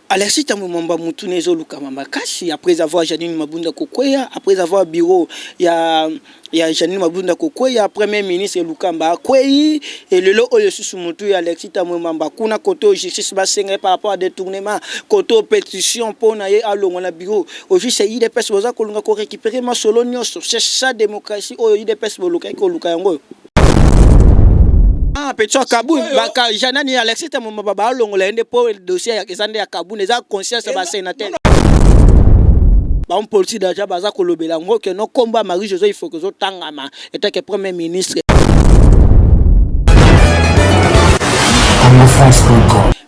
Alexis Tamumamba Mutunezo Lukama Makasi, après avoir Janine Mabunda Kokoya, après avoir bureau, il y a Janine Mabunda Kokoya, Premier ministre Lukamba Akwei, et le lot de Susumutu, Alexis Tamumamba, Kuna Koto, justice Bassengé par rapport à détournement, Koto pétition pour naïe à l'on bureau. Aujourd'hui, c'est IDPS Boza Kolunga ko récupérer ma solonio, c'est ça démocratie, oh IDPS Boluka Lukayango. Ah, Petro Kabou, Baka, Janani Alexis Tamumamba Baba Longolende pour le dossier ya Kesande ya Kabou, les a conscience ba sénateur. Ba on politique déjà baza kolobela ngo que no combat Marie-José il faut que zo tangama étant que premier ministre.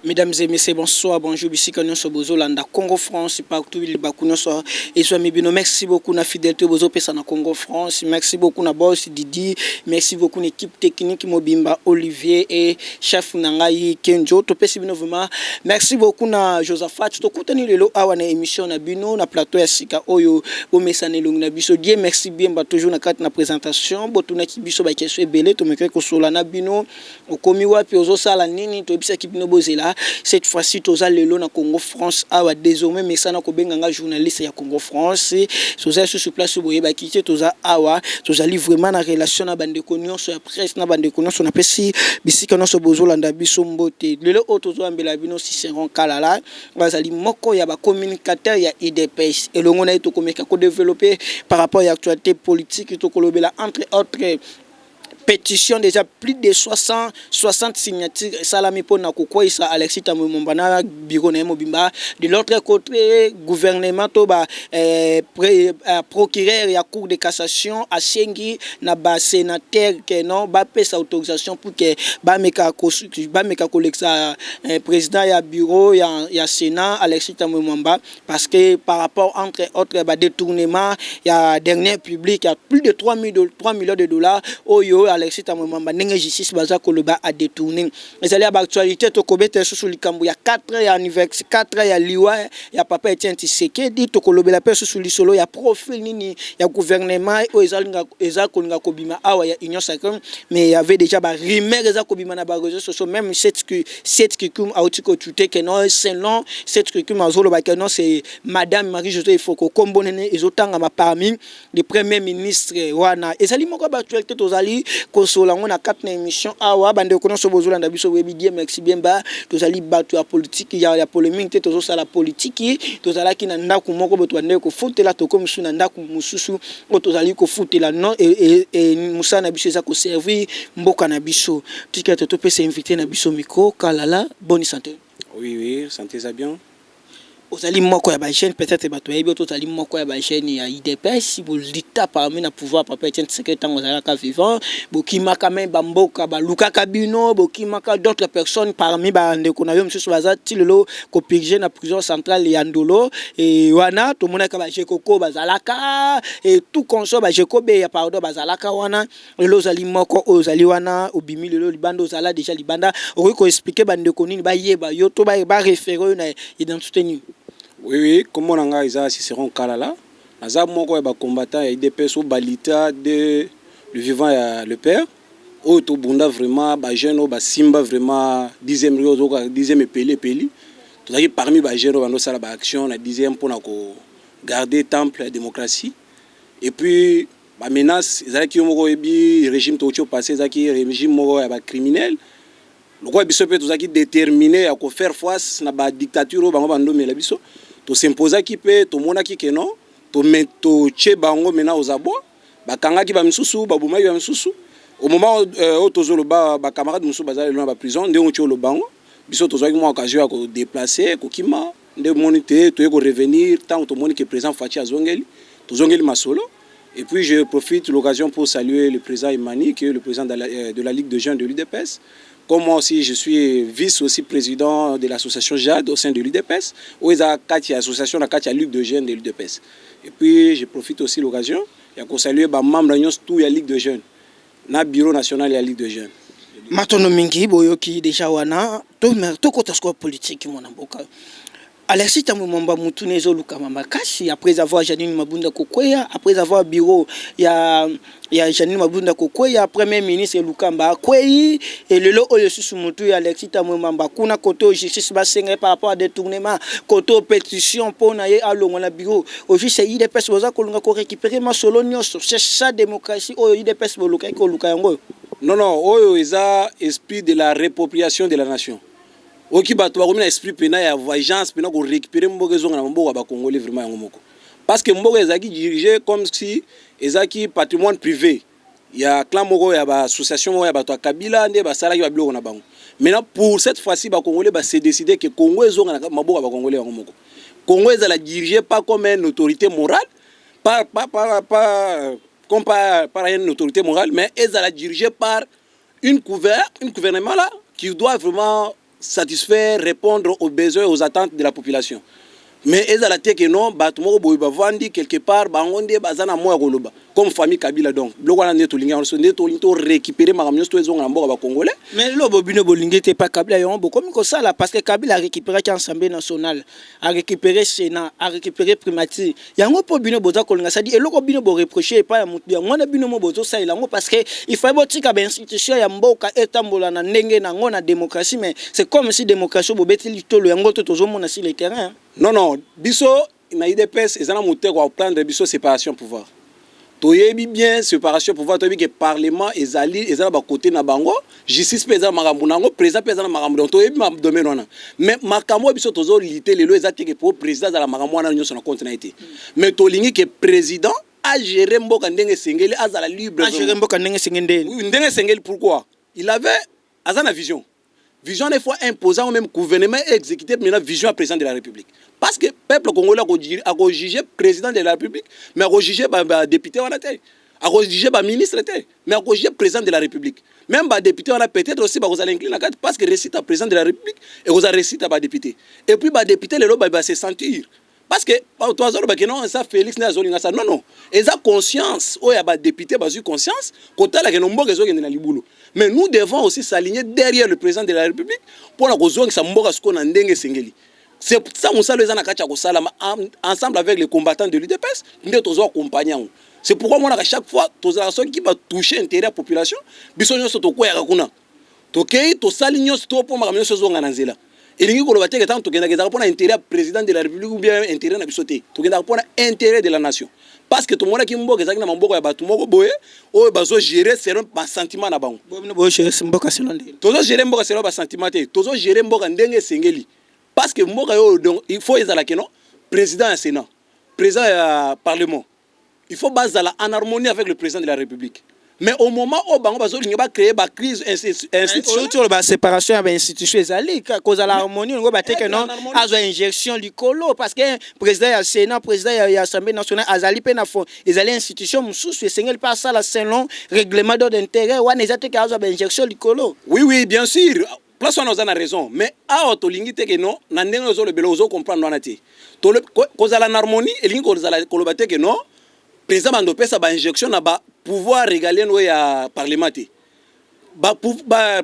Mesdames et messieurs, bonsoir, bonjour, ici Kanyon Sobozo, Landa, Congo France, partout, il Bakunyo Soir, et Swami Bino, merci beaucoup na fidélité Bozo Pesana Congo France, merci beaucoup na boss Didi, merci beaucoup l'équipe technique Mobimba, Olivier et chef Nangayi Kenjo, Topesi Bino vraiment, merci beaucoup na Josaphat, to koutani lelo awa na émission na Bino, na plateau ya Sika Oyo, Bomesane Long na Biso, Dieu merci bien, ba toujours na carte na présentation, Botuna ki Biso ba keso ebele, to mekre ko sola na Bino, okomi wapi ozo sala nini, to bisa ki Bino bozela. Cette fois-ci, toza lelo na Congo France. Awa désormais, mais ça na ko benganga journaliste ya Congo France. Toza sur place boye ba kité toza awa. Toza li vraiment na relation na bande konyo sur la presse na bande konyo sur na pesi bisika no so bozo landa biso mbote. Lelo o tozo ambela bino si seront kalala. Bazali moko ya ba communicateur ya IDPS. Et longo na to komeka ko développer par rapport à l'actualité politique to kolobela entre autres pétition déjà plus de 60 signatures salami pour na kokoisa Alexis Tamumamba na bureau na Mobimba de l'autre côté gouvernement to ba procureur ya cour de cassation a sengi na ba sénateur que non ba pesa autorisation pour que ba meka collecta président ya bureau ya Sénat Alexis Tamumamba parce que par rapport entre autres ba détournement ya dernier public il y a plus de 3 millions de dollars oyo Alexis Tamumamba nenge justice baza koloba a détourner mais ali ba actualité to kobeta sous likambo ya 4 ya anniversaire 4 ya liwa ya papa Etienne Tshisekedi to kolobela pe sous lisolo ya profil nini ya gouvernement o ezal kolinga kobima awa ya union sacrée mais il y avait déjà ba rumeur ezal kobima na ba réseaux sociaux même cette kikum a otiko tuté que non selon cette kikum azolo ba que non c'est madame Marie-José Foko kombonene ezotanga ma parmi les premiers ministres wana ezali moko ba actualité tozali kosolango na 4 na émission awa bande kono so bozula nda biso webi die merci bien ba tozali batu ya politique ya polémique tozo sala politique tozala ki na ndaku moko boto bande ko futela to comme suna ndaku mususu o tozali ko futela non et musa na biso za ko servir mboka na biso tikete to pese invité na biso micro kalala bonne santé. Oui santé ça bien. Ozali moko ya ba chaîne peut-être bato yebi tozali moko ya ba chaîne ya IDPS si vous l'état parmi na pouvoir papa Etienne Tshisekedi tango zala ka vivant bokima quand même bamboka ba luka kabino bokima ka d'autres personnes parmi ba ndeko na yo msusu baza tilelo ko purger na prison centrale ya Ndolo et wana to mona ka ba jekoko bazalaka et tout consort ba jekobe ya pardon bazalaka wana lelo ozali moko ozali wana obimi lelo libanda ozala déjà libanda ko expliquer ba ndeko nini ba yeba yo to ba référer na identité ni. Oui, comme on a dit, ils seront kalala. Naza moko ya ba combattant ya IDPS au balita de le vivant ya le père. O to bunda vraiment ba jeune ba simba vraiment 10e peli. Tout ça parmi ba jeune ba no sala ba action na 10e pour na ko garder temple la démocratie. Et puis ba menace ezaki moko ebi régime to cho passé ezaki régime moko ya ba criminel. Le roi biso peut tout ça qui déterminé à faire face na ba dictature bango bando mela biso. To s'imposer qui peut to mona qui que non to meto che bango mena aux abois ba kanga ki ba misusu ba buma ba misusu au moment où tozolo ba camarade musu bazali dans la prison nde on tio lo bango biso tozaki mo occasion à déplacer ko kima nde monité to ko revenir tant to moni que président Fachi azongeli tozongeli masolo. Et puis je profite de l'occasion pour saluer le président Imani qui est le président de la Ligue de jeunes de l'UDPS. Comme moi aussi, je suis vice-président de l'association JAD au sein de l'UDPS, où il y a 4 associations, la 4 Ligue de jeunes de l'UDPS. Et puis, je profite aussi de l'occasion pour saluer les membres de la Ligue de jeunes, le bureau national de la Ligue de jeunes. Matono mingi boyoki déjà wana to kotasko politique mon amboka. Alexis Tamumamba Mutunezo Lukama Makasi, après avoir Janine Mabunda Kokoya, après avoir bureau, il y a Janine Mabunda Kokoya, premier ministre Lukamba Akwei, et le lot Oyosu Mutu, Alexis Tamumamba, Kuna Koto, justice Bassengé par rapport à détournement, Koto pétition pour naïe à l'on a bureau. Aujourd'hui, c'est IDPS, vous avez récupéré ma solo, c'est ça démocratie, IDPS, vous avez Non, non, Oyo est esprit de la réappropriation de la nation. Oki bato ba komina esprit pena ya vengeance pena ko récupérer mboka zonga na mboka ba congolais vraiment yango moko. Parce que mboka ezaki dirigé comme si ezaki patrimoine privé. Il y a clan moko ya ba association moko ya bato Kabila nde ba sala ki ba biloko na bango. Maintenant pour cette fois-ci ba congolais ba s'est décidé que Congo ezonga na mboka ba congolais yango moko. Congo ezala dirigé pas comme une autorité morale, pas une autorité morale, mais ezala dirigé par un gouvernement là qui doit vraiment satisfaire, répondre aux besoins et aux attentes de la population. Mais ils ont la tête que non, Batmo Boiba Vandi quelque part, Bangonde, Bazana Moya Goloba, comme famille Kabila donc. Bloquant les Tolinga, on se dit Tolinto récupérer ma camion, tous les Angambora Congolais. Mais le Bobino Bolingé n'était pas Kabila, il y a beaucoup comme ça là, parce que Kabila a récupéré l'Assemblée nationale, a récupéré le Sénat, a récupéré Primati. Il y a un peu Bino Boza Kolinga, ça dit, et le Bobino Bo reproché, pas à Moutia, moi, Bino Bozo, ça il a parce qu'il faut que les institutions, il y a Mboka, Etambola, Nenge, na démocratie, mais c'est comme si démocratie, Bobeti, Litolo, Yango, Tozo, mon sur le terrain. Non, non, biso, na IDPS, ils ont monté pour prendre biso séparation pouvoir. Toyebi bien séparation pouvoir, toyebi que parlement ezali ezala ba côté na bango, justice pesa makambo nango, président pesa na makambo. Toyebi ma domaine wana. Mais makambo biso tozo lité lelo ezati que pour président za la makambo wana nyonso na continuité. Mais tolingi que président a géré mboka ndenge sengeli azala libre. A géré mboka ndenge sengeli. Ndenge sengeli pourquoi? Il avait azana vision. Vision des fois imposant au même gouvernement et exécuté maintenant vision à président de la République. Parce que le peuple congolais a jugé président de la République, mais a jugé député en tête, a jugé ministre mais a jugé président de la République. Même député on a peut-être aussi vous allez incliner la carte parce que récite à président de la République et vous avez récité à député. Et puis député les lois se sentir. Parce que toi non ça Félix n'a ça non non ils ont conscience ou il y a député basu conscience côté là que non mboka zo na libulu mais nous devons aussi s'aligner derrière le président de la République pour la raison que ça mboka ce qu'on a ndenge sengeli c'est ça mon salut les ana kacha ko sala ensemble avec les combattants de l'UDPS nous tozo accompagner c'est pourquoi moi à chaque fois tozo ceux qui va toucher intérêt la population biso nyoso to ko ya kuna to kei to sali nyoso to po makamyo so zonga na nzela. Et les gens qui ont pour intérêt président de la République ou bien intérêt na bisoté to genda pour intérêt de la nation parce que tout le monde qui mboka ezaki na mboka ya batu moko boye o bazo gérer selon ba sentiment na bango bo gérer mboka selon tozo gérer mboka selon ba sentiment te tozo gérer mboka ndenge sengeli parce que mboka yo donc il faut ezala que non président ya Sénat président ya parlement il faut bazala en harmonie avec le président de la République. Mais au moment où bango bazolinga ba créer ba crise institutionnelle ba séparation ya ba institution ezali cause la harmonie ngo ba teke non azo injection likolo parce que président ya Sénat président ya Assemblée nationale azali pe na fond ezali institution mususu esengeli pas ça la selon règlement d'ordre intérieur wana ezate ka azo ba injection likolo. Oui bien sûr place on a raison mais a otolingi teke non na ndenge ozo le belo ozo comprendre wana te to cause la harmonie elingi cause la koloba teke non président bando pesa ba injection na ba pouvoir régalien no ya parlement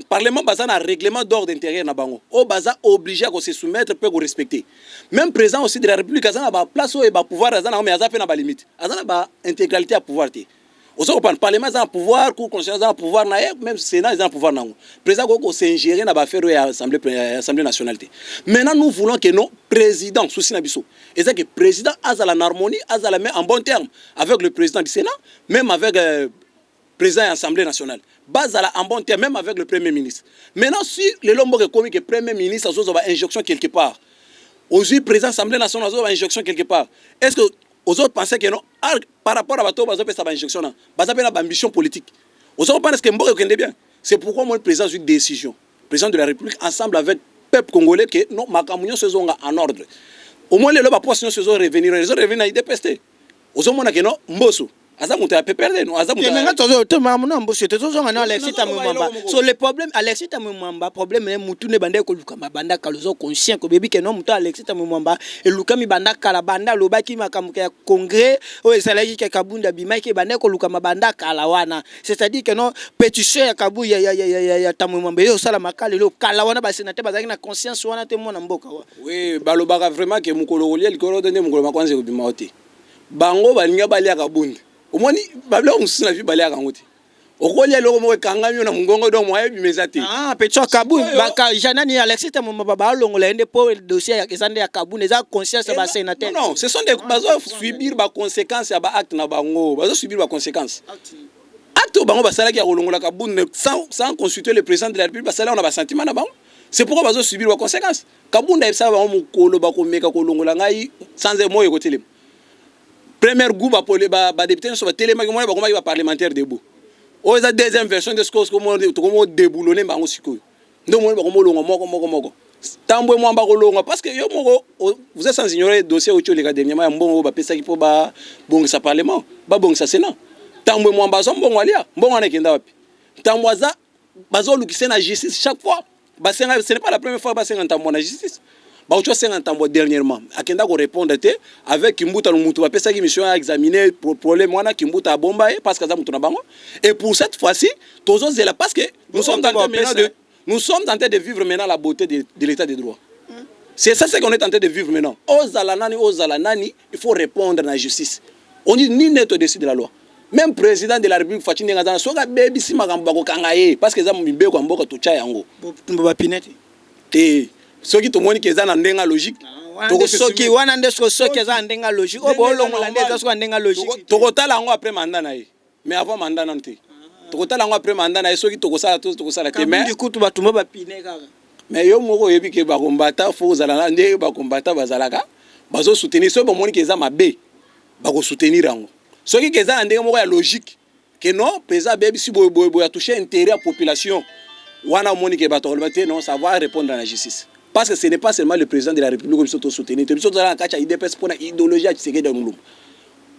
parlement baza na règlement d'ordre intérieur na bango o baza obligé à se soumettre pour respecter même président aussi de la République azana ba place o ba pouvoir azana mais aza pe na ba limite azana ba intégralité à pouvoir te ozo ko parlement azana pouvoir cour constitutionnelle azana pouvoir na même sénat azana pouvoir nango président ko s'ingérer na ba faire ya assemblée nationale te. Maintenant nous voulons que non président souci na biso et c'est que président azala en harmonie azala mais en bon terme avec le président du Sénat même avec président de l'Assemblée nationale bazala en bon terme même avec le premier ministre. Maintenant si le lombo est commis que premier ministre azo ba injection quelque part aujourd'hui président de l'Assemblée nationale azo ba injection quelque part est-ce que aux autres pensaient que non par rapport à bato bazo pesa ba injection na baza pe na ambition politique aux autres pensent que mboka okende bien. C'est pourquoi moi le président a une décision président de la République ensemble avec peuple congolais que non makamunyo se zonga en ordre au moins les loba poste se zo revenir à IDPS aux hommes que non mboso aza muta PPRD no aza muta menga tozo to mamuna mboso to zo ngana Alexis Tamwamba so le problème Alexis Tamwamba problème ne mutu ne bande ko luka mabanda kalozo conscient ko bebi ke no muta Alexis Tamwamba e luka mi banda kala banda lobaki makamke ya congrès o esalaki ke kabunda bima ke bande ko luka mabanda kala wana c'est-à-dire que non pétition ya kabu ya Tamwamba yo sala makala lo kala wana ba sénateur bazaki na conscience wana te mona mboka wa oui balobaka vraiment ke mukolo kolia likolo de mukolo makwanze ko bima ote bango balinga balia kabunda omoni babla musina vi balia kangote okolia loko mo kangami na mungongo do moye bimezate pétition kabu baka janani Alexis Tamwamba ba longola ende po dossier ya kesande ya kabu neza conscience ba sénateur non ce sont des bazo subir ba conséquences ya ba acte na bango bazo subir ba conséquences acte bango basala ki ya kolongola kabunda sans consulter le président de la République basala on a ba sentiment na bango c'est pourquoi bazo subir ba conséquences kabunda ebisa bango mukolo ba komeka kolongola ngai sans moyo kotelema première goût ba député sur téléma qui ba komaki ba parlementaire debout o eza deuxième version de ce que comme déboulonner bango sikoyo ndo mo ba komolonga moko tambo mo mba kolonga parce que yo moko vous êtes sans ignorer dossier au les dernièrement ya mbongo ba pesa ki po ba bongisa parlement ba bongisa sénat tambo mo mba mbongo alia mbongo na kenda wapi tambo za bazo lukise na justice chaque fois ba senga ce n'est pas la première fois ba senga tambo na justice ba ucho senga tambo dernièrement akenda ko répondre te avec Kimbuta no mutu ba pesa ki mission à examiner problème wana Kimbuta a bomba parce que za mutu na bango et pour cette fois-ci tozo zela parce que nous sommes en train de vivre maintenant la beauté de l'état de droit. C'est ça ce qu'on est en train de vivre maintenant. Ozalanani, il faut répondre à la justice. On dit ni net au-dessus de la loi. Même président de la République Fatou Ngazana soka baby si makambo ko kangaye parce que za mumbe ko mboka to cha yango. Ba pinete. Te soki to moni ke za na ndenga logique. To soki wana ndesko soki za ndenga logique. O bo longola ndeza soka ndenga logique. To kotala yango après mandat na ye. Mais avant mandat nan te. Tokotala ngo après mandat na soki tokosala tous tokosala te mais kutu batumba ba pine kaka mais yo moko yebi ke ba kombata fo zala nde ba kombata bazalaka bazo soutenir so ba moni ke za mabe ba ko soutenir yango soki ke za ndenge moko ya logique que non pesa bebi si boy ya toucher intérêt à population wana moni ke ba to non ça va répondre à la justice parce que ce n'est pas seulement le président de la République qui se soutenir biso zala kacha IDPS pour na idéologie ya Tshisekedi Mulumba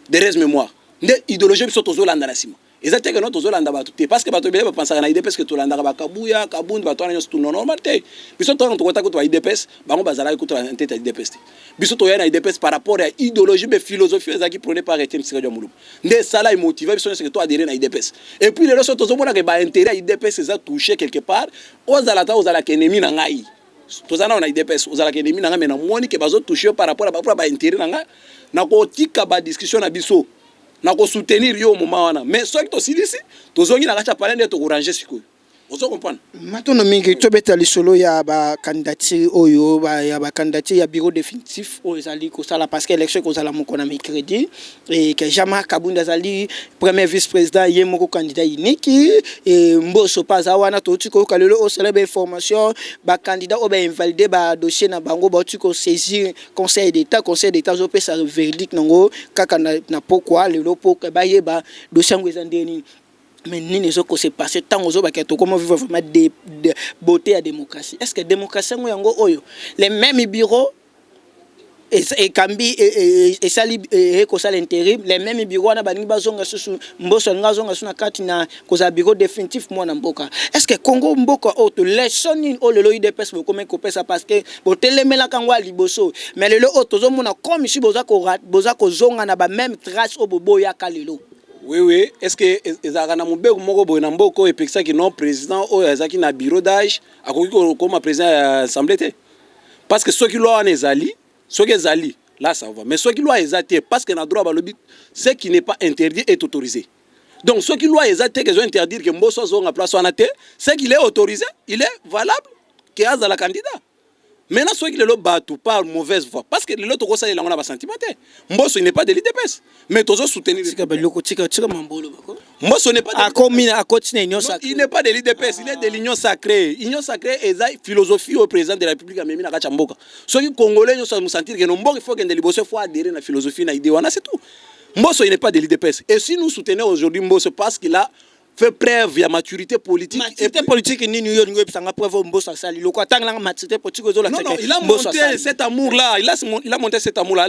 de reste mémoire nde idéologie biso tozo landa na sima exactement que notre zolanda ba tout parce que ba to bele ba penser na IDPS que to landa ba kabuya kabund ba to na tout normal te biso to on to kota ko to IDPS bango bazala ko to en tête IDPS biso to ya na IDPS par rapport à idéologie et philosophie ezaki prôné par Etienne Tshisekedi Mulumba nde sala motivé biso c'est que to adhérer na IDPS et puis les autres to zomona que ba intérêt IDPS ça touché quelque part ozala ennemi na ngai tozana na IDPS ozala ennemi na ngai mais na moni que bazo touché par rapport à ba intérêt na ngai na ko tika ba discussion na biso na ko soutenir yo moment wana mais soki to silisi tozongi na kacha palende to ranger sikoyo ozo comprendre matono mingi to beta lisolo ya ba candidature oyo ya ba candidature ya bureau définitif o ezali ko sala parce que élection ko sala moko na mercredi et que Jama Kabunda zali premier vice-président ye moko candidat unique et mboso paza wana to tiko kalelo o célèbre information ba candidat o ba invalider ba dossier na bango ba tiko saisir conseil d'état zo pesa verdict nango kaka na pourquoi le lopo ba ye ba dossier ngo ezandeni mais nini zoko se passer tant aux autres to comment vivre vraiment de beauté à démocratie est-ce que démocratie ngo yango oyo les mêmes bureaux et kambi et sali et ko sala intérim les mêmes bureaux na baningi bazonga susu mboso ngazonga suna kati na ko za bureau définitif mona mboka est-ce que Congo mboka o to lesson o lelo IDPS ko comme ko pesa parce que botelemela kangwa liboso mais lelo o to zomona comme si boza ko zonga na ba même trace o bobo ya kalelo. Oui, est-ce que ezaka na mobeko moko boye na mboko epekisa ki non président o ezaki na bureau d'âge akoki ko comme président ya assemblée te parce que ceux qui loi en ezali là ça va mais ceux qui loi ezate parce que na droit ba lobi ce qui n'est pas interdit est autorisé donc ceux qui loi ezate que ont interdire que mboso zonga place wana te ce qui est autorisé il est valable que azala candidat. Maintenant, ceux qui le battent par mauvaise voie, parce que le loto ça il a sentiment. Mbosso il n'est pas de l'IDPS, mais tous soutenir. Mbosso n'est pas. Il n'est pas de l'IDPS, il est de l'Union sacrée. L'Union sacrée est la philosophie au président de la République américaine à Kachamboka. Ceux qui congolais nous sommes sentir que nos il faut que les Liboso faut adhérer à la philosophie na idée wana c'est tout. Mbosso il n'est pas de l'IDPS. Et si nous soutenons aujourd'hui Mbosso parce qu'il a fait preuve de maturité politique. Maturité politique, il a preuve Mbosso sali. Le côté de maturité politique, non, il a monté cet amour-là. Il a monté cet amour-là.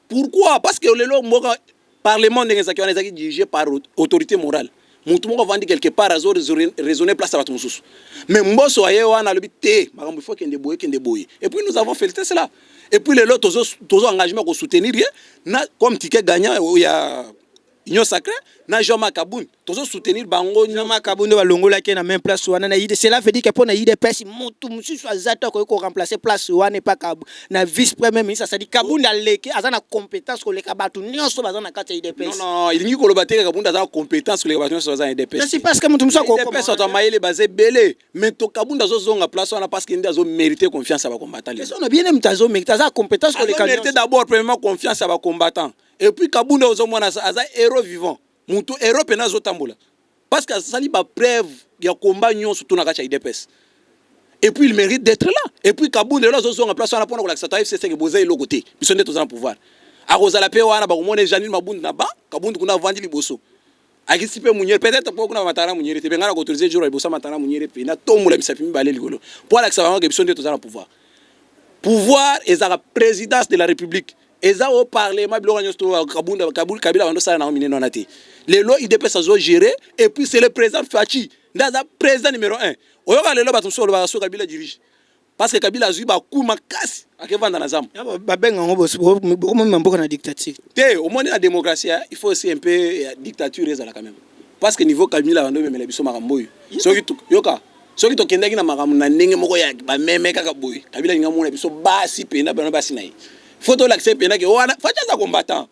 Pourquoi? Parce que le Mboka parlement ndenge ezaki wana ezaki dirigé par autorité morale mutu moko avandi quelque part azo raisonner place à bato mosusu mais mboso aye wana alobi te makambo ifo kende boye et puis nous avons fait cela et puis les lots tozo engagement ko soutenir na comme ticket gagnant ya Union Sacrée na Jean-Marc Kaboun tozo soutenir bango Jean-Marc Kaboun ba longola ke na même place wana na ide cela veut dire que pour na ide pesi mutu mususu azata ko remplacer place wana pa Kaboun na vice premier ministre ça dit Kaboun aleke azana compétence ko leka batu nyonso bazana kati ide pesi non il ngi ko loba te Kaboun azana compétence ko leka batu nyonso bazana ide pesi c'est parce que mutu mususu ko ide pesi to maile bazé belé mais to Kaboun azo zonga place wana parce que ndazo mériter confiance à ba combattant les on a bien aimé tazo mériter ça compétence ko leka mériter d'abord premièrement confiance à ba combattant et puis Kaboun ozo mona aza héros vivant mutu héros pena zo tambola parce que ça li ba preuve ya combat nyon surtout na kacha IDPS et puis il mérite d'être là et puis Kaboun là zo zonga place wana pona ko la ça FC5 boza ilo côté biso ndeto za pouvoir a rozala pe wana ba ko mona Janine Mabundu na ba Kaboun kuna vandi liboso akisipe munyere peut-être pour kuna matara munyere te bengana ko autoriser jour liboso matara munyere pe na tomula bisapi mibale likolo pour la ça ba biso ndeto za pouvoir ezaka présidence de la République eza au parlement biloko nyosto Kabila bando sala na nominer nonati lelo IDPS azo gérer et puis c'est le président Fachi ndaza président numéro 1 oyoka lelo bato solo ba so Kabila dirige parce que Kabila azui ba kuma kasi akevanda na zamu ba benga ngo boko mamboko na dictature te au moins la démocratie il faut aussi un peu dictature ezala quand même parce que niveau Kabila bando memela biso makambo soki yoka soki to kendaki na makambo na ndenge moko ya ba meme kaka boy Kabila nga mona biso basi pena bana basi na faut l'accepter que Facha combattant.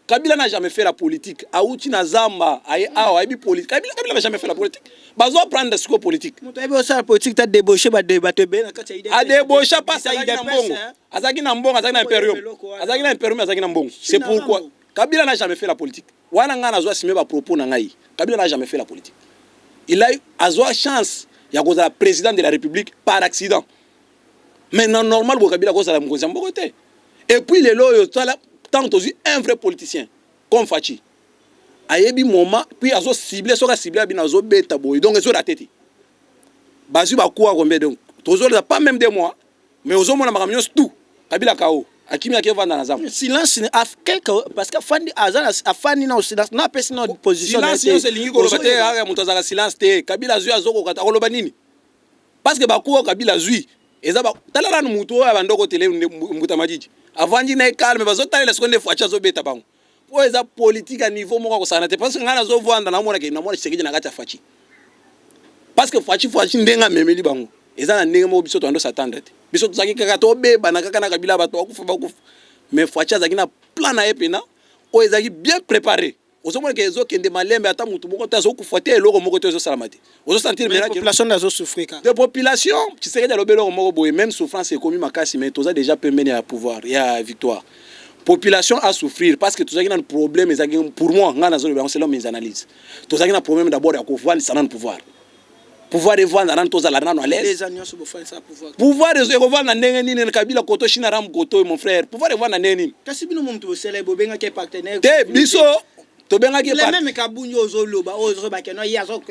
Kabila n'a jamais fait la politique. Aouti na zamba, aïe politique. Kabila n'a jamais fait la politique. Bazo prendre des scope politique. La politique t'a débauché ba débattre ben a débauché pas ça Nambongo. Azaki Nambongo, azaki na impérium. Azaki na impérium, azaki na Nambongo. C'est pourquoi Kabila n'a jamais fait la politique. Wana ngana zo assumer ba propos na ngai. Kabila n'a jamais fait la politique. Il a eu azo chance ya koza président de la République par accident. Maintenant normal bo Kabila ko sala mkonzi mboko te. Et puis les loyaux, tant que un vrai politicien, comme Fachi, ayebi moment, puis azo ciblé, soit ciblé, bien azo beta boy, donc azo la tête. Basu ba quoi combien donc, tozo n'a pas même 2 mois, mais ozo mona makamyo tout, Kabila kao, akimi akeva dans la zam. Silence parce que Fandi azana afani na silence, na pesi na position. Silence c'est lingi ko lobate aga mutazaka silence te, Kabila zui azo ko kata ko loba nini? Parce que ba ko Kabila zui, ezaba talala mutu ya bandoko tele mbuta majiji. Avant d'y aller calme, parce que les secondes fois, tu as obéi ta banque. Pour les politiques à niveau, moi, ça n'a pas parce que nous avons vu dans la monnaie qui n'a pas de na gata Fachi. Parce que Fachi n'enga même li bango. Et ça n'a pas biso to ando s'attendre. Biso to zaki kaka to be banaka kana Kabila ba to akufa ba kufa. Mais Fachi zaki na plan na epena, o ezaki bien préparé. Ozomona ke ezo kende malembe ata mutu moko ta zo kufa te eloko moko te ezo salamate. Ozo sentir mais la population d'azo souffrir ka. De population, tu sais que le belo moko boy même souffrance est commis makasi mais toza déjà peut mener à pouvoir et à victoire. Population à souffrir parce que toza qui a un problème pour moi ngana zo le selon mes analyses. Toza qui a un problème d'abord à pouvoir ça dans le pouvoir. Pouvoir de vendre dans toza la nano à l'aise. Les agneaux se faire ça pouvoir. Pouvoir de vendre na ndenge nini Kabila koto shina ram koto mon frère. Pouvoir de vendre na ndenge nini. Kasi bino mumtu célèbre benga ke partenaire. Te biso to benga ki part même Kabunyo ozoloba ozoba ke no yazo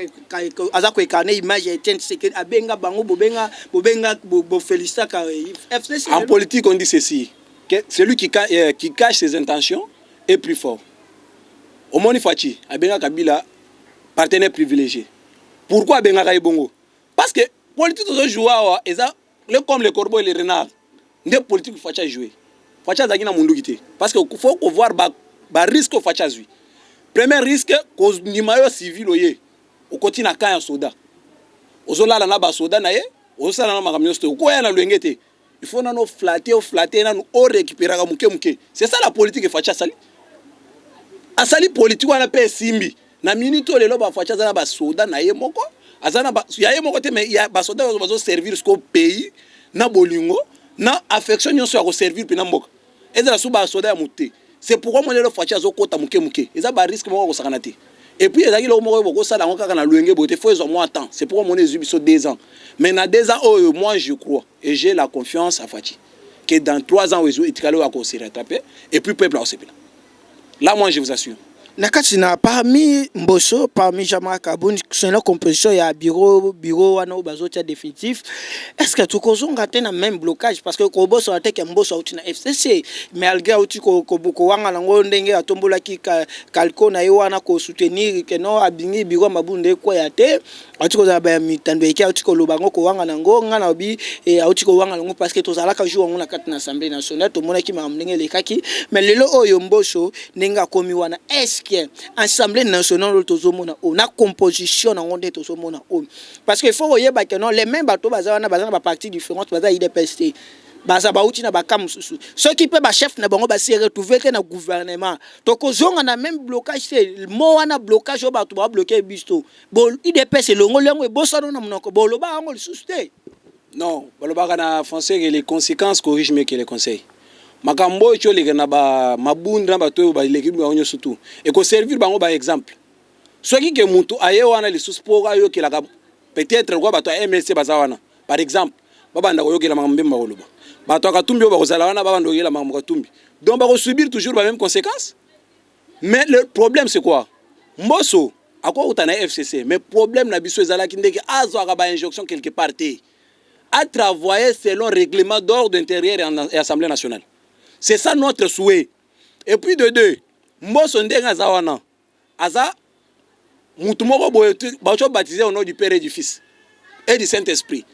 azako ekane image etient c'est que abenga bango bobenga bo félicita ka FCC. En politique on dit ceci que celui qui cache ses intentions est plus fort. Au moni Fachi abenga Kabila partenaire privilégié. Pourquoi abenga Kaibongo? Parce que politique ozo jouer eza comme les corbeaux et les renards. Ndé politique Fachi jouer. Fachi azakina mundu kité parce que faut voir ba risque Fachi azui. Premier risque, cause nimayo civil oye. Au côté na kaya soda. Ozola na ba soda na ye, ozosala na makamyo sto. Ko ya na lwengete. Il faut na no flatter na no récupérer ka muke. C'est ça la politique Fachi asali. Asali politique wana pe simbi. Na minute lelo ba Fachi na ba soda na ye moko. Azana ba ya ye moko te mais ya ba soda bazo servir ce pays na bolingo na affection nyonso ya ko servir pe na mboka. Ezala su ba soda ya muté. C'est pourquoi moi le Fachi azo kota muke. Eza ba risque moko ko sakanate. Et puis ezaki lo moko boko sala ngo kaka na luenge bote faut ils ont moins temps. C'est pourquoi mon ezubiso 2 ans. Mais na 2 ans moi je crois et j'ai la confiance à Fachi que dans 3 ans ezu itikalo va se rattraper et puis peuple a aussi. Là moi je vous assure. nakati na parmi Mbosso, parmi Jean-Marc Kabund, c'est la composition ya bureau wana bazotia définitif. Est-ce que tu kozonga tena même blocage parce que Koboso a teke Mbosso outi na FCC malgré outi ko wanga nango ndenge atombola ki kalko na yo wana ko soutenir que non abingi bureau mabunde ko ya te outi ko za ba mitando eki outi ko lobango ko wanga nango ngana obi outi ko wanga nango parce que tozala ka jour ngona kati na assemblée nationale to mona ki ma ndenge lekaki mais lelo oyo Mbosso ninga komi wana est Assemblée nationale tozomona na composition na ngonde tozomona parce que il faut oyeba que non les mêmes bateaux bazana ba parti différente baza IDPS baza bauti na bakam susu ceux qui peut ba chef na bango ba se retrouver na gouvernement to kozonga na même blocage c'est mo wana blocage o bato ba bloquer bisto bol IDPS longo lengo e bosano na monoko bolo ba ngo susu te non baloba na français que les conséquences corrigent mieux que les conseils makambo cho leka na ba mabunda bato ba l'équipe ba onyo surtout et ko servir bango ba exemple soki ke mutu aye wana le suspora yo ke la peut-être quoi bato MLC bazawana par exemple babanda ko yokela makambe mbakoloba bato akatumbi ba kozala wana babanda yokela makambo katumbi donc ba ko subir toujours les mêmes conséquences mais le problème c'est quoi Mbosso akwa utana FCC mais problème na biso ezala ki ndeke azo akaba injonction quelque part à travailler selon règlement d'ordre intérieur et Assemblée nationale. C'est ça notre souhait. Et puis de deux, Mbosso ndenga zawana. Aza mutumoko boye bacho baptisé au nom du Père et du Fils et du Saint-Esprit.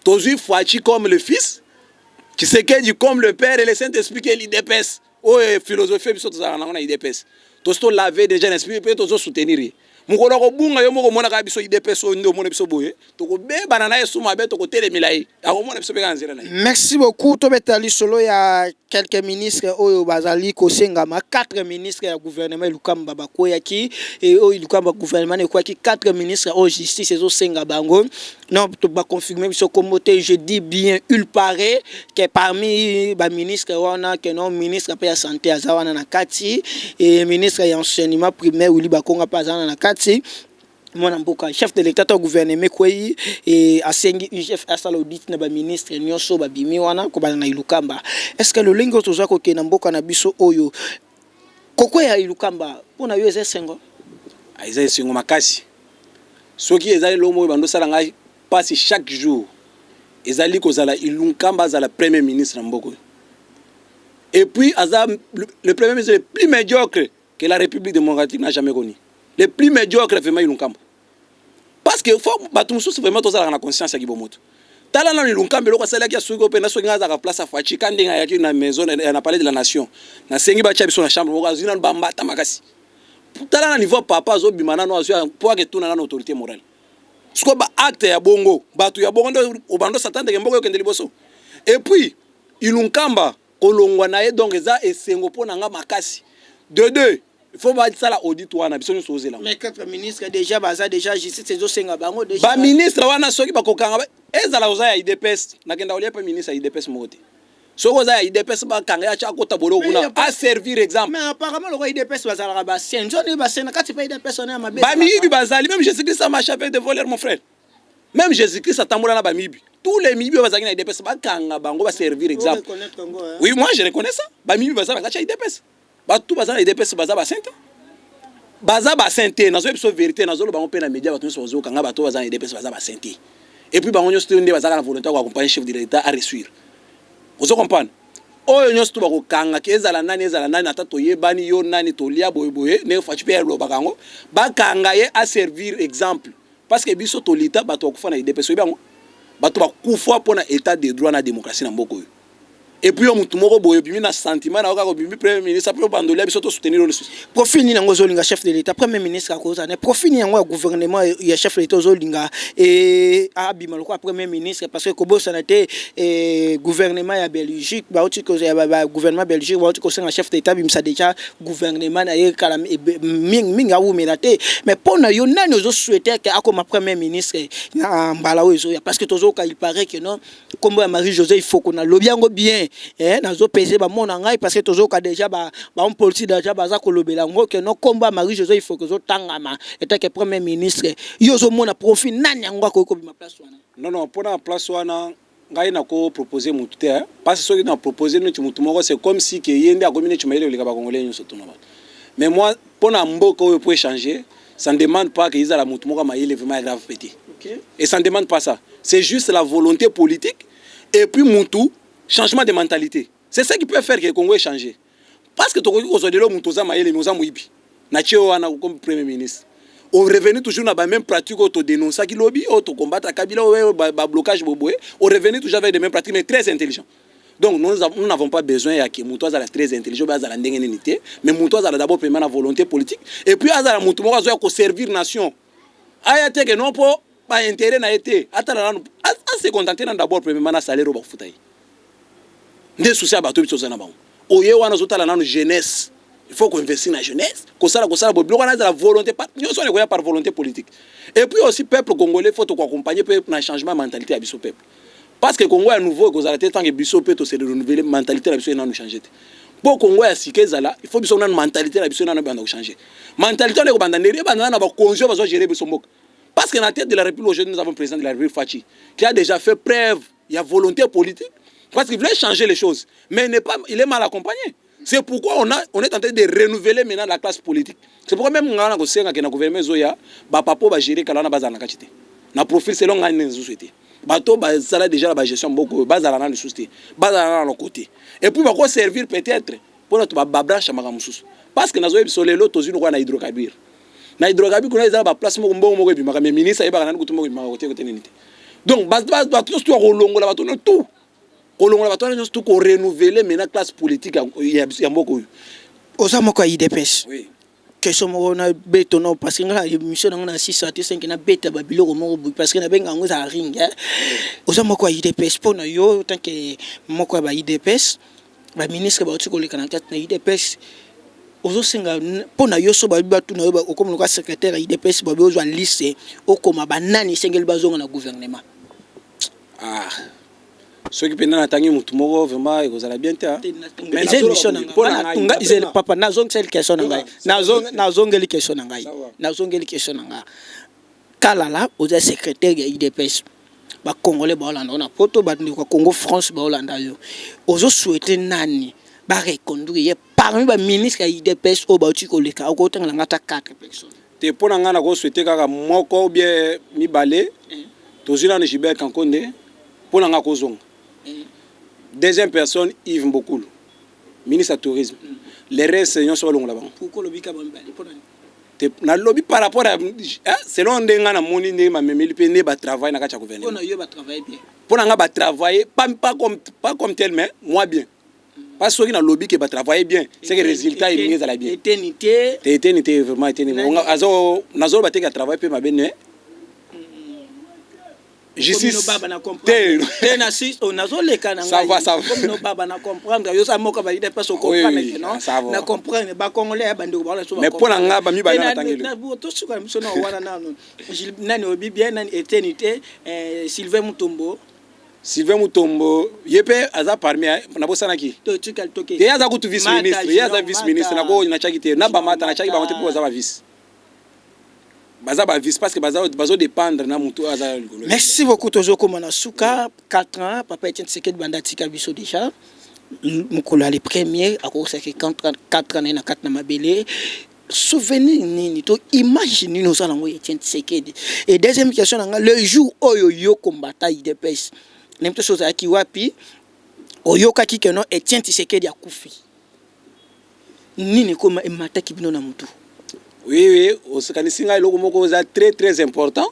Tozui Fouachi comme le Fils, Tshisekedi comme le Père et le Saint-Esprit qui est l'IDPS. Oh philosophie biso tozana na IDPS. Tosto laver déjà l'esprit peut tozo soutenir. Mukolo ko bunga yo moko mona ka biso IDPS o ndo mona biso boye to ko be banana yesu mabe to ko telemila yi ako mona biso be kanzela na. Merci beaucoup to betali solo ya quelques ministres oyo bazali ko sengama 4 ministres ya gouvernement Lukamba bakoyaki et oyo Lukamba gouvernement ne quoi qui 4 ministres au justice ezo senga bango non to ba confirmer biso commoté je dis bien il paraît que parmi ba ministres wana que non ministre pa ya santé azawana na kati et ministre ya enseignement primaire Willy Bakonga pa azana na kati mon amboka chef de l'état au gouvernement kwei et asengi UGF asala audit na ba ministre nyonso ba bimi wana ko ba na Lukamba est-ce que le lingo toza ko ke na mboka na biso oyo koko ya Lukamba pona yo esengo aiza esengo makasi soki ezali lomo bando sala ngai passe chaque jour ezali kozala Lukamba azala premier ministre na mboko et puis aza le premier ministre le plus médiocre que la République démocratique n'a jamais connu. Le plus médiocre vraiment Lukamba. Parce que faut batumsu vraiment tous la conscience ya kibomoto. Tala na Lukamba loko sala kia suko pe na so ngaza ka place afachi kandinga yaki na maison na palais de la nation. Na sengi ba chabiso na chambre boka zina bambata makasi. Tala na niveau papa zo bimana no azu pour que tout na autorité morale. Suko ba acte ya bongo, batu ya bongo ndo obando satande ke mboko yo kende liboso. Et puis Lukamba kolongwa na ye donc eza esengo pona nga makasi. De deux il faut pas ça la audit wana biso nso ozela mais 4 ministres déjà baza déjà justice ezo senga bango déjà ba ministre wana soki bakokanga ezala oza ya IDPS nakenda olia pa ministre ya IDPS mote soko oza ya IDPS bakanga ya cha kota bolo kuna a servir exemple mais apparemment le roi IDPS bazala ba sen joni ba sen kati pa IDPS on a mabe ba mibi bazali même Jésus-Christ a marché avec des voleurs mon frère même Jésus-Christ atambola na ba mibi tous les mibi bazaki na IDPS bakanga bango ba servir exemple oui moi je reconnais ça ba mibi bazala kati IDPS bato bazana IDPS baza ba sainte baza ba sainte nazo biso vérité nazo lo bango pe na média bato nso zo kanga bato bazana IDPS baza ba sainte et puis bango nyosto nde bazaka na volonté ko accompagner chef de l'état à réussir vous comprenez oyo nyosto ba ko kanga ke ezala nani ata to yebani yo nani to lia boye ne fachi pe lo bakango ba kanga ye à servir exemple parce que biso to l'état bato ko fa na IDPS bango bato ba kufa pona état de droit na démocratie na mboko. Et puis on moko boye bimi na sentiment na okako bimi premier ministre après bandolia biso to soutenir le profil ni nango zolinga chef de l'état premier ministre akoza ne profil ni yango gouvernement ya chef de l'état zolinga et abima loko premier ministre parce que kobo sanate gouvernement ya Belgique ba oti ko ya gouvernement Belgique ba oti ko senga chef d'état bimsa déjà gouvernement na ye kala minga wu menate mais pona yo nani ozo souhaiter que akoma premier ministre na mbala ozo parce que tozo ka il paraît que non comme Marie-Josée il faut qu'on a lobiango bien nazo peser ba mona ngai parce que tozoka déjà ba on politique déjà baza kolobela ngo que non combat Marie-Josée il faut que zo tangama eta que premier ministre yo zo mona profit nani yango ko bima place wana non pona place wana ngai na ko proposer mutu te parce que soki na proposer no mutu moko c'est comme si que yende a communiquer chuma ile ka ba congolais nyo soto na ba mais moi Pour na mboko pour échanger, ça ne demande pas qu'ils aient la moutoumora maïle vraiment grave petit. Okay. Et ça ne demande pas ça. C'est juste la volonté politique et puis moutou, changement de mentalité. C'est ça qui peut faire que le Congo ait changé. Parce que aujourd'hui, moutoza maïle nous a mouibi. Natio ana comme premier ministre. On revenait toujours dans la même pratique auto dénoncer qui lobby auto combattre Kabila ou blocage boboé. On revenait toujours avec les mêmes pratiques mais très intelligents. Donc nous n'avons pas besoin que Moutoua soit très intelligent, mais Moutoua soit d'abord premièrement la volonté politique et puis Azala Moutoua soit servir nation. Ayate que non pas intérêt n'a été. Attends, se contenter d'abord premièrement na salaire au bafutai. Des soucis à bateau biso na bango. Oye wana zotala na jeunesse. Il faut qu'on investisse dans la jeunesse. Kosala boblo wana la volonté pas. Nous sommes les par volonté politique. Et puis aussi peuple congolais faut accompagner pour un changement de mentalité à biso peuple. Parce que le Congo est nouveau, que vous avez tant que Bissot peut se renouveler, la mentalité de la Bissot n'a pas changé. Pour le Congo est si que ça là, il faut que la mentalité de la Bissot n'a pas changé. La mentalité de la Bissot n'a pas changé, il faut gérer Bissot. Parce que dans la tête de la République aujourd'hui, nous avons le président de la République Fachi, qui a déjà fait preuve, il y a volonté politique, parce qu'il voulait changer les choses, mais il est mal accompagné. C'est pourquoi on est en train de renouveler maintenant la classe politique. C'est pourquoi même quand on a le gouvernement Zoya, papa va gérer quand on a besoin de la quantité. Na profil selon ce qu'on a souhaité. Bateau ça a déjà la gestion beaucoup bazala na le souci bazala na côté et puis va quoi servir peut-être pour notre babranche makamususu parce que nazo biso lelo tozino kwa na hydrocarbure kuna eza ba place moko mbongo bi makame ministre yeba kana kutumba bi makote côté nité donc bato to rolongola bato no tout kolongola bato no tout ko renouveler maintenant classe politique ya mboko oza moko IDPS oui question mo na beto no parce que nga émission na 6 à 5 na beta ba biloko mo parce que na benga ngo za ring oza moko IDPS pona yo tant que moko ba IDPS ba ministre ba otiko le kanata na IDPS ozo singa pona yo so ba batu na yo ba comme le secrétaire IDPS ba bezo liste o koma banani sengeli bazonga na gouvernement ceux qui pendant attendre mutu moko vraiment ils ont bien ta mais c'est mission na nga ils papa nazong celle question na ngai nazongeli question na ngai kala la oza secrétaire ya IDPS ba congolais ba Hollande na poto ba ndiko Congo France ba Hollande yo ozo souhaiter nani ba reconduire parmi ba ministre ya IDPS o ba utiko leka ko tanga ngata 4 personnes te pona nga na ko souhaiter kaka moko bien mibale tozina na Gilbert Kankonde pona nga ko zonga. Deuxième personne, Yves Mbokoulou, ministre du Tourisme. Les restes, ils sont là-bas. Pourquoi le bika bambali? Na lobby par rapport à selon ndenga na moni ne ma memeli pe ne ba travail na kacha gouvernement. Pour na yo ba travailler bien. Pour na ba travailler pas comme tel mais moi bien. Parce que na lobby qui va travailler bien, c'est que résultat il est à la bien. Éternité vraiment éternité. Azo nazo ba te ka travailler pe ma benne. Justice. Ça va. Comme nos baba na comprendre. Yo sa moka ba ide pas comprendre non. Na comprendre ba congolais ba ndeko ba so. Mais pour nga ba mi ba na tangelo. Na to suka miso na wana na nani obi bien nani éternité Sylvain Mutombo yepe aza parmi na bosana ki. To tukal toke. Ye aza kutu vice ministre, ye aza vice ministre na ko na chaki te na ba mata na chaki ba mate pour aza ba vice. Parce que bazo dépendre na mutu aza. Merci beaucoup tozo komana suka 4 ans papa Etienne Tshisekedi bandatika biso déjà mukolo les premiers à cause que 4 ans na 4 na mabele souvenir nini to imagine nous allons Etienne Tshisekedi et deuxième question le jour oyo yo combattant IDPS n'importe chose à ki wapi oyo kaki que non Etienne Tshisekedi akufi nini koma emataki bino na mutu. Oui, au Sakanisinga, il est très très important.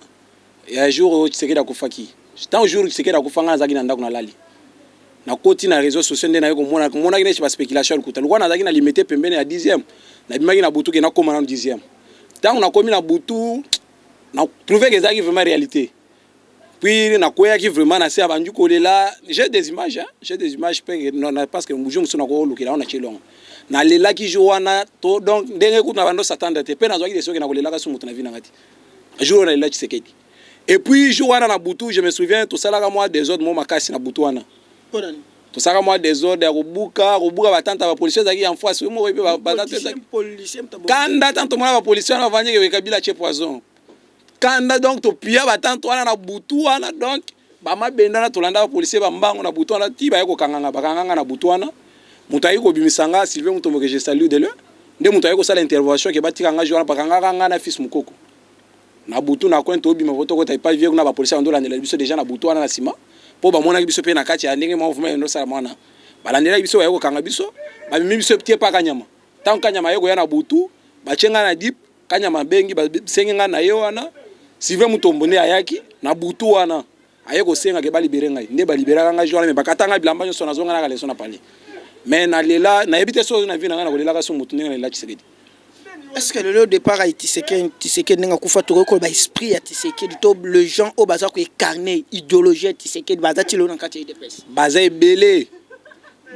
Et un jour, tu sais qu'il a koufaki. Tant un jour, tu sais qu'il a koufanga, il a na lali. Na côté na réseaux sociaux, na yoko mona gine pas spéculation kuta. Lwa na na limité pembeni à 10e. Na bimagi na butu ke na koma na 10e. Tant on a commis na butu, na prouver que ça est vraiment réalité. Puis na koya qui vraiment na se abandu kolela, j'ai des images non parce que mujo musona ko lukela on a chelonga. Na lela ki jowana to donc ndenge kutu na bando s'attendre te pe na zo ki deso ke na kolela ka sumu na vina ngati jour na lela Tshisekedi et puis jowana na butu je me souviens tout ça là moi des autres mo makasi na butu wana tout ça moi des autres ya kubuka batanta ba policiers zaki en face mo ba batanta policiers kanda tanto mona ba policiers na vanye ke kabila che poison kanda donc to pia batanta wana na butu wana donc ba mabenda na tolanda ba policiers ba mbango na butu wana ti ba yeko kanganga bakanganga na butu wana. Moutaïko bimisanga Sylvain Mutombo que je salue de lui nde mutu aye kosala intervention ke batika nga joana bakangaka nga na fils mukoko na butu na kwento obima voto kota ipa vie kuna ba police andolandela biso déjà na butu wana na sima po bamona biso pe na kati ya ndenge mouvement endo sala mwana balandela biso aye kokanga biso bamimi biso tie pa kanyama tant kanyama aye koya na butu bachenga na dip kanyama bengi basenga na ye wana sive mutombo ne ayaki na butu wana aye kosenga ke balibere ngai nde balibera nga joana me bakatanga bilamba nyonso nazonga na leso na pali mais na lela na ebite so na vie na nga na kolela ka so mutu ndenge na lela Tshisekedi. Est-ce que le départ a été Tshisekedi n'a pas fait tout le esprit à Tshisekedi le gens au bazar qui carné idéologie Tshisekedi bazar tilo dans quartier de pes bazar belé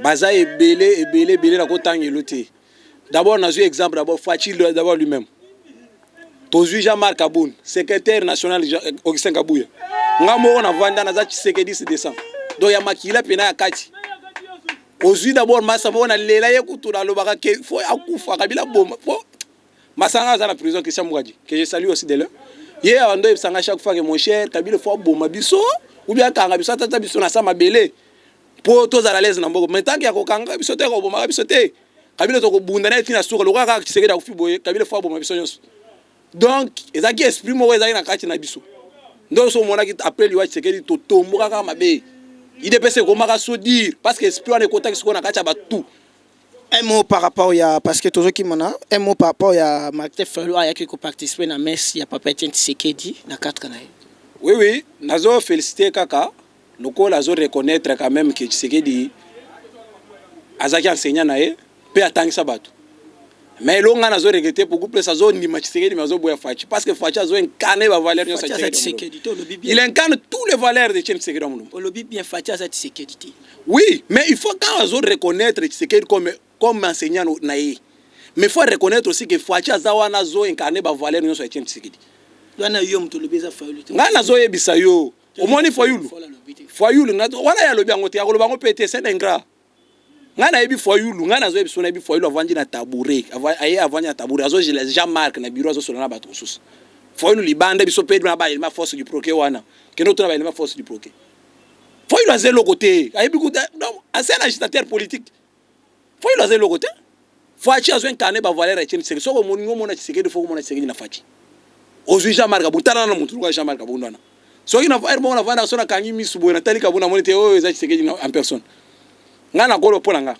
la kotang loté d'abord na eu exemple d'abord Fachi d'abord lui-même tozu Jean-Marc Aboun secrétaire national Augustin Kabouya ngamo na vanda na za Tshisekedi se descend donc ya makila pena ya kati ozui d'abord masa mona lela ye kutura lobaka ke faut akufa kabila bomba faut masanga za la prison Christian Mougadi que je salue aussi de là ye ando sanga chaque fois que mon cher kabila faut bomba biso ou bien kanga biso tata biso na sama belé po to za la l'aise na mboko maintenant que yakokanga biso te ko bomba biso te kabila to ko bunda na tina suka lokaka Tshisekedi akufi boye kabila faut bomba biso nyonso donc ezaki esprit mo ezaki na kati na biso donc so mona ki après lui Tshisekedi to tomboka ka mabe il dépêche comment se dire parce que esprit on est contact ce qu'on a kacha tout. Un mot par rapport à parce que toujours qui m'en un mot par rapport à Martin Fayulu a qui participer na messe il y a pas Etienne Tshisekedi na 4 canaux. Oui nazo féliciter kaka loko nazo reconnaître quand même que Tshisekedi azaki enseignant nae pe atangisa bato. Mais longa nazo regretter beaucoup plus sa zone ni Tshisekedi mais azo boya Fachi parce que Fachi azo incarné ba valeur de Tshisekedi. Il incarne tous les valeurs de Tshisekedi. On le dit bien Fachi à Tshisekedi. Oui, mais il faut quand azo reconnaître Tshisekedi comme enseignant nae. Mais il faut reconnaître aussi que Fachi azawana zo incarné ba valeur de Tshisekedi. Wana yo mto lobeza Fayulu. Nga nazo yebisa yo. Omoni Fayulu. Fayulu na wana ya lobi angote ya lobango pété c'est ingrat. Ngana ebi Fayulu ngana zo ebi sona ebi Fayulu avandi na tabouret avandi na tabouret azo Jean-Marc na bureau azo sona na bato sus Fayulu libanda biso pe na ba ma force du proquet wana keno to na ba ma force du proquet Fayulu aze le côté ayebi ko non ancien agitateur politique Fayulu aze le côté Fachi azo incarné ba valeur etcheni Tshisekedi soko moningo mona Tshisekedi foko mona Tshisekedi na Fachi ozui Jean-Marc abutana na mutu kwa Jean-Marc abundana soki na va mo na vanda sona kangi misubo na talika buna monite o eza Tshisekedi en personne ngana kolo ponanga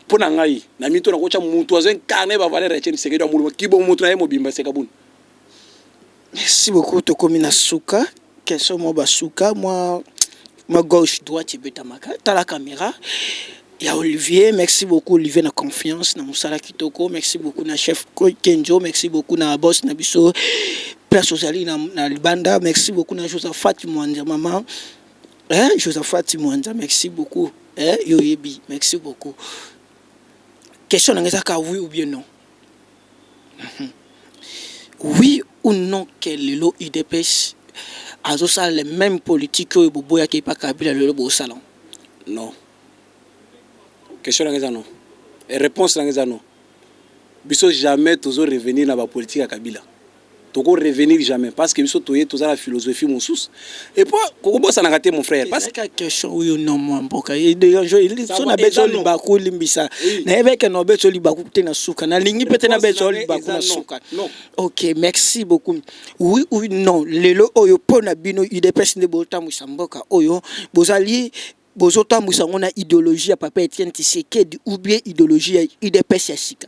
ponanga yi na mito na kocha mutu azen carnet ba valeur etcheni Tshisekedi amulu kibo mutu na yemo bimba sekabun. Merci beaucoup Tokomina Souka question mo basuka moi ma gauche droite beta maka ta la caméra ya Olivier merci beaucoup Olivier na confiance na musala kitoko merci beaucoup na chef Kenjo merci beaucoup na boss na biso place ozali na libanda merci beaucoup na Josephat Mwanja maman Josephat Mwanja merci beaucoup Yoyebi, merci beaucoup. Question n'engagez oui ou bien non. Oui ou non que le UDPS a les mêmes politiques que Boboya qui pas Kabila le beau salon. Non. Question n'engagez non. Et réponse n'engagez non. Biso jamais toujours revenir dans la politique à Kabila. Toko revenir jamais parce que biso toye toza la philosophie mon sous et puis koko ça n'a raté mon frère parce que question oui ou non moi mboka il so na bezo libaku limbisa na ebeke no bezo libaku te na suka na lingi pete na bezo libaku na suka. OK merci beaucoup oui ou non lelo oyo pona bino UDPS ne botamwisa mboka oyo bozali bozotamwisa ngona idéologie ya papa Etienne Tshisekedi ou bien idéologie ya UDPS ya sika.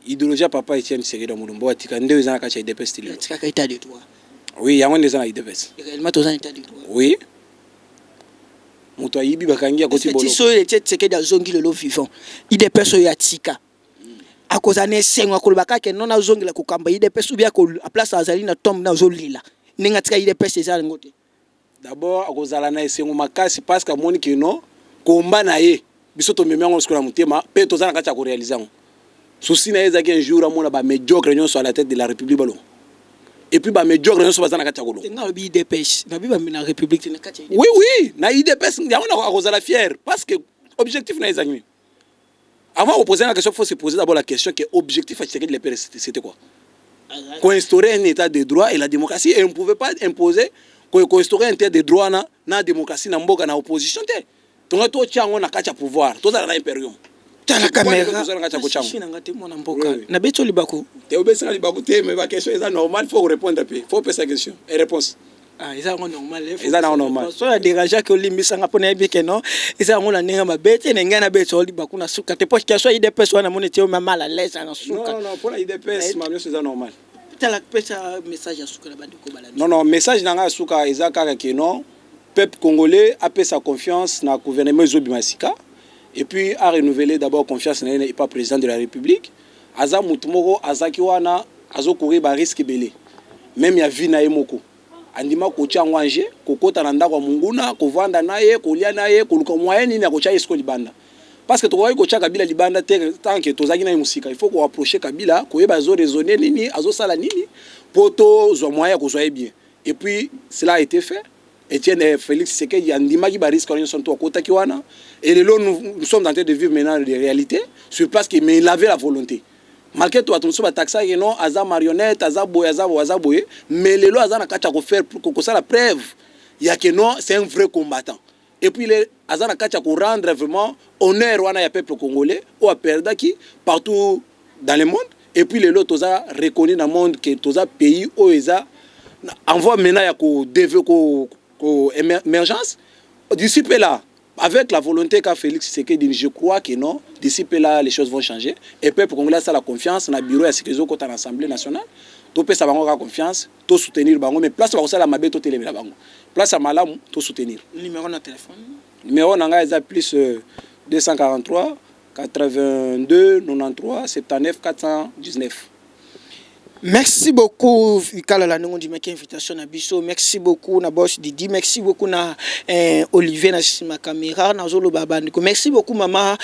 Idéologie à papa Etienne Tshisekedi à Mulumbo atika nde ezana kacha IDPS style. Atika ka état de droit. Oui, yango nde ezana IDPS. Réellement tozana état de droit. Oui. Muto ayibi bakangi ya koti bolo. So Etienne Tshisekedi azongi lelo vivant. IDPS oyo atika. Akoza ne sengo akolobaka ke non azongi la kokamba IDPS ou bien ko a place azali na tombe na zolila. Ninga tika IDPS ezala ngote. D'abord akozala na esengo makasi parce que amoni ke non komba na ye. Biso to memengo skola mutema pe tozana kacha ko réaliser. Souci na ezaki un jour amona ba médiocre réunion sur la tête de la République ballon. Et puis ba médiocre réunion sur bazana kacha kolo. Nga bi IDPS, na bi ba na République na kacha. Oui oui, na IDPS yango na akozala fier parce que objectif na ezaki. Avant de poser la question, il faut se poser d'abord la question que objectif à Tshisekedi c'était quoi? Qu'on instaurer un état de droit et la démocratie et on ne pouvait pas imposer qu'on instaurer un état de droit na démocratie na mboka na opposition te. Donc to tchango na kacha pouvoir, to za na impérium. tala caméra Kochango. ngate mona mboka na beto libako Te obesa libako te mais ba question est normal, faut répondre un peu. Faut poser la question et réponse. ah ça on normal Ça normal. so ya déranger que limbisa nga pona yebike non ça on la nenga mabete nenga na beto libako na suka te poche question ide personne na mona tie mal à l'aise na suka Non, pour la IDPS, ma c'est normal. tala pesa message ya suka na bandi ko baladi Non, message nanga suka ezaka que non, peuple congolais a sa confiance na gouvernement Zobi Masika et puis a renouvelé d'abord confiance na n'est pas président de la République. Aza mutumoko azaki wana azokuri ba risque belé. Même ya vie na yemoko. Andima ko changwanje, kokota na ndako munguna, kovanda naye, kolia naye, koluka moyen ni na kocha esko libanda. Parce que toi ko chaka kabila libanda tant que tozaki na musika, il faut ko approcher kabila, ko yeba zo raisonner nini, azo sala nini, poto zo moyen ko soye bien. Et puis cela a été fait. Etienne Félix Tshisekedi andima ki ba risque on son to kota ki wana. Et nous sommes en train de vivre maintenant des réalités sur place qui mais il avait la volonté. Malgré tout attention ba taxa que non aza marionnette aza boye mais lelo aza na kacha ko faire pour ça la preuve il y a que non c'est un vrai combattant. Et puis les aza na kacha ko rendre vraiment honneur wana ya peuple congolais ou a perdaki partout dans le monde et puis lelo toza reconnu dans le monde que toza pays où eza envoie maintenant ya ko développer ko émergence d'ici là. Avec la volonté qu'a Félix Tshisekedi, je crois que non, d'ici là, les choses vont changer. Et le peuple congolais a la confiance dans le bureau et sécurité côté l'Assemblée nationale. Tout peut savoir confiance, tout soutenir bango, mais place à la mabé tout téléméla bango. Place à malam, tout soutenir. Numéro de téléphone. Numéro nanga est plus 243 82 93 79 419. Merci beaucoup Ikala la nongo di meki invitation na biso. Merci beaucoup na boss Didi, merci beaucoup na Olivier na ma caméra na zolo babandiko. Merci beaucoup maman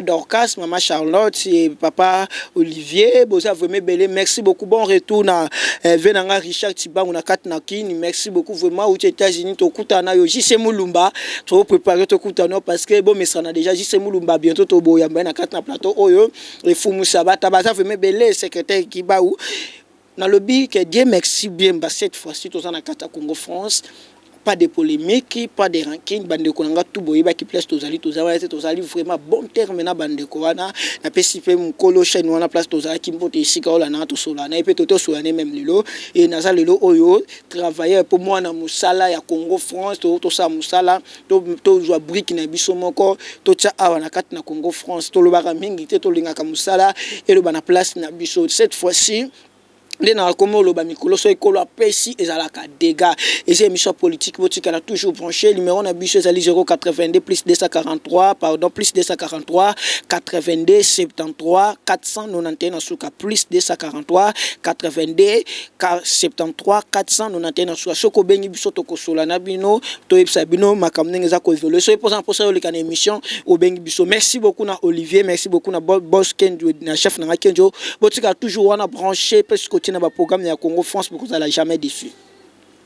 Dorcas, maman Charlotte et papa Olivier, boza vraiment belé. Merci beaucoup, bon retour na venanga Richard Tibangu na Katna Kini. Merci beaucoup vraiment aux États-Unis to kutana yo JC Mulumba, to préparer to kutana parce que bon mais ça na déjà JC Mulumba bientôt to boya na Katna plateau oyo et Fumu Sabata baza vraiment belé secrétaire Kibaou. Dans le but que Dieu merci bien, cette fois-ci, tous en Akata Congo France, pas de polémique, pas de rancune, bande konanga tout boye ba qui place tozali vraiment bon terme na bande koana na pesipe mukolo chaîne wana place tozali kimbote isika ola na to solana et peut to solana même lelo et naza lelo oyo travailler pour moi na musala ya Congo France to sa musala to joa brique na biso moko to tcha awa na kat na Congo France to lobaka mingi te to linga ka musala et le bana place na biso cette fois-ci. Les narcomans le bamikolo so ekolo apesi ezalaka dégâts et c'est émission politique botika la toujours branché numéro na biso ezali 082 plus 243 pardon plus 243 82 73 491 na suka plus 243 82 73 491 na suka soko bengi biso to kosola na bino to ebisa bino makamnenge za ko évoluer so pour ça le kan émission au bengi biso. Merci beaucoup na Olivier, merci beaucoup na boss Kenjo na chef na Kenjo botika toujours wana branché parce que na ba programme ya Congo France pour que ça la jamais déçu.